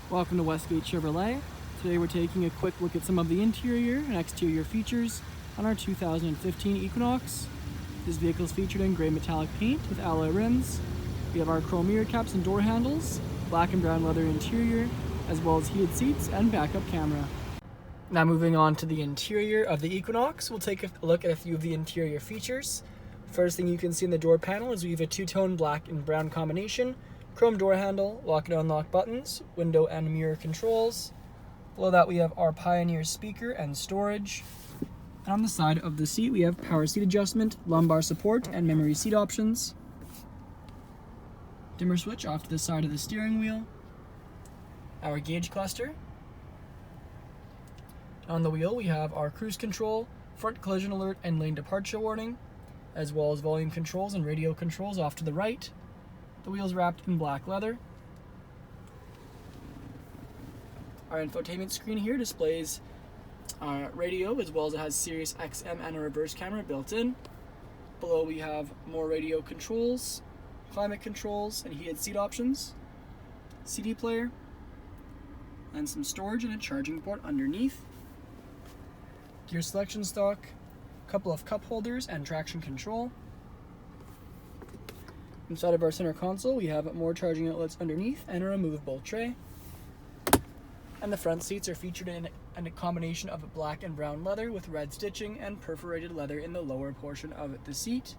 Welcome to Westgate Chevrolet. Today we're taking a quick look at some of the interior and exterior features on our 2015 Equinox. This vehicle is featured in gray metallic paint with alloy rims. We have our chrome mirror caps and door handles, black and brown leather interior, as well as heated seats and backup camera. Now moving on to the interior of the Equinox, we'll take a look at a few of the interior features. First thing you can see in the door panel is we have a two-tone black and brown combination, chrome door handle, lock and unlock buttons, window and mirror controls. Below that we have our Pioneer speaker and storage. And on the side of the seat we have power seat adjustment, lumbar support, and memory seat options. Dimmer switch off to the side of the steering wheel. Our gauge cluster. On the wheel we have our cruise control, front collision alert and lane departure warning, as well as volume controls and radio controls off to the right. The wheels wrapped in black leather. Our infotainment screen here displays radio, as well as it has Sirius XM and a reverse camera built in. Below we have more radio controls, climate controls, and heated seat options, CD player, and some storage and a charging port underneath. Gear selection stock, couple of cup holders and traction control. Inside of our center console we have more charging outlets underneath and a removable tray. And the front seats are featured in a combination of black and brown leather with red stitching and perforated leather in the lower portion of the seat.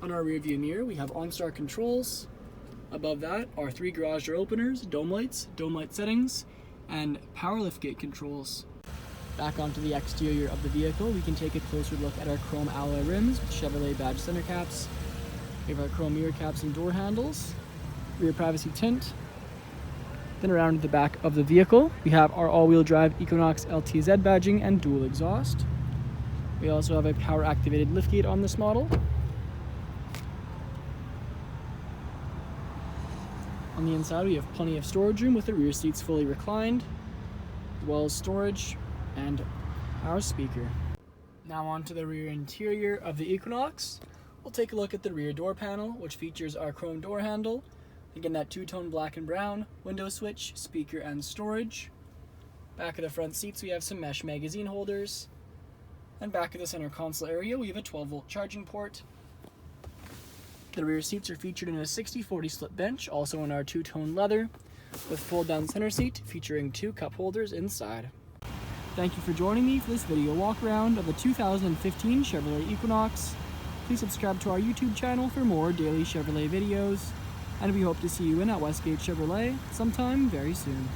On our rear view mirror we have OnStar controls. Above that are 3 garage door openers, dome light settings, and power liftgate controls. Back onto the exterior of the vehicle, we can take a closer look at our chrome alloy rims with Chevrolet badge center caps. We have our chrome mirror caps and door handles, rear privacy tint. Then around to the back of the vehicle, we have our all-wheel drive Equinox LTZ badging and dual exhaust. We also have a power activated liftgate on this model. On the inside we have plenty of storage room with the rear seats fully reclined, as well as storage and our speaker. Now on to the rear interior of the Equinox. We'll take a look at the rear door panel, which features our chrome door handle, again that two-tone black and brown, window switch, speaker, and storage. Back of the front seats we have some mesh magazine holders, and back of the center console area we have a 12-volt charging port. The rear seats are featured in a 60/40 split bench, also in our two-tone leather, with fold-down center seat featuring 2 cup holders inside. Thank you for joining me for this video walk around of the 2015 Chevrolet Equinox. Please subscribe to our YouTube channel for more daily Chevrolet videos, and we hope to see you in at Westgate Chevrolet sometime very soon.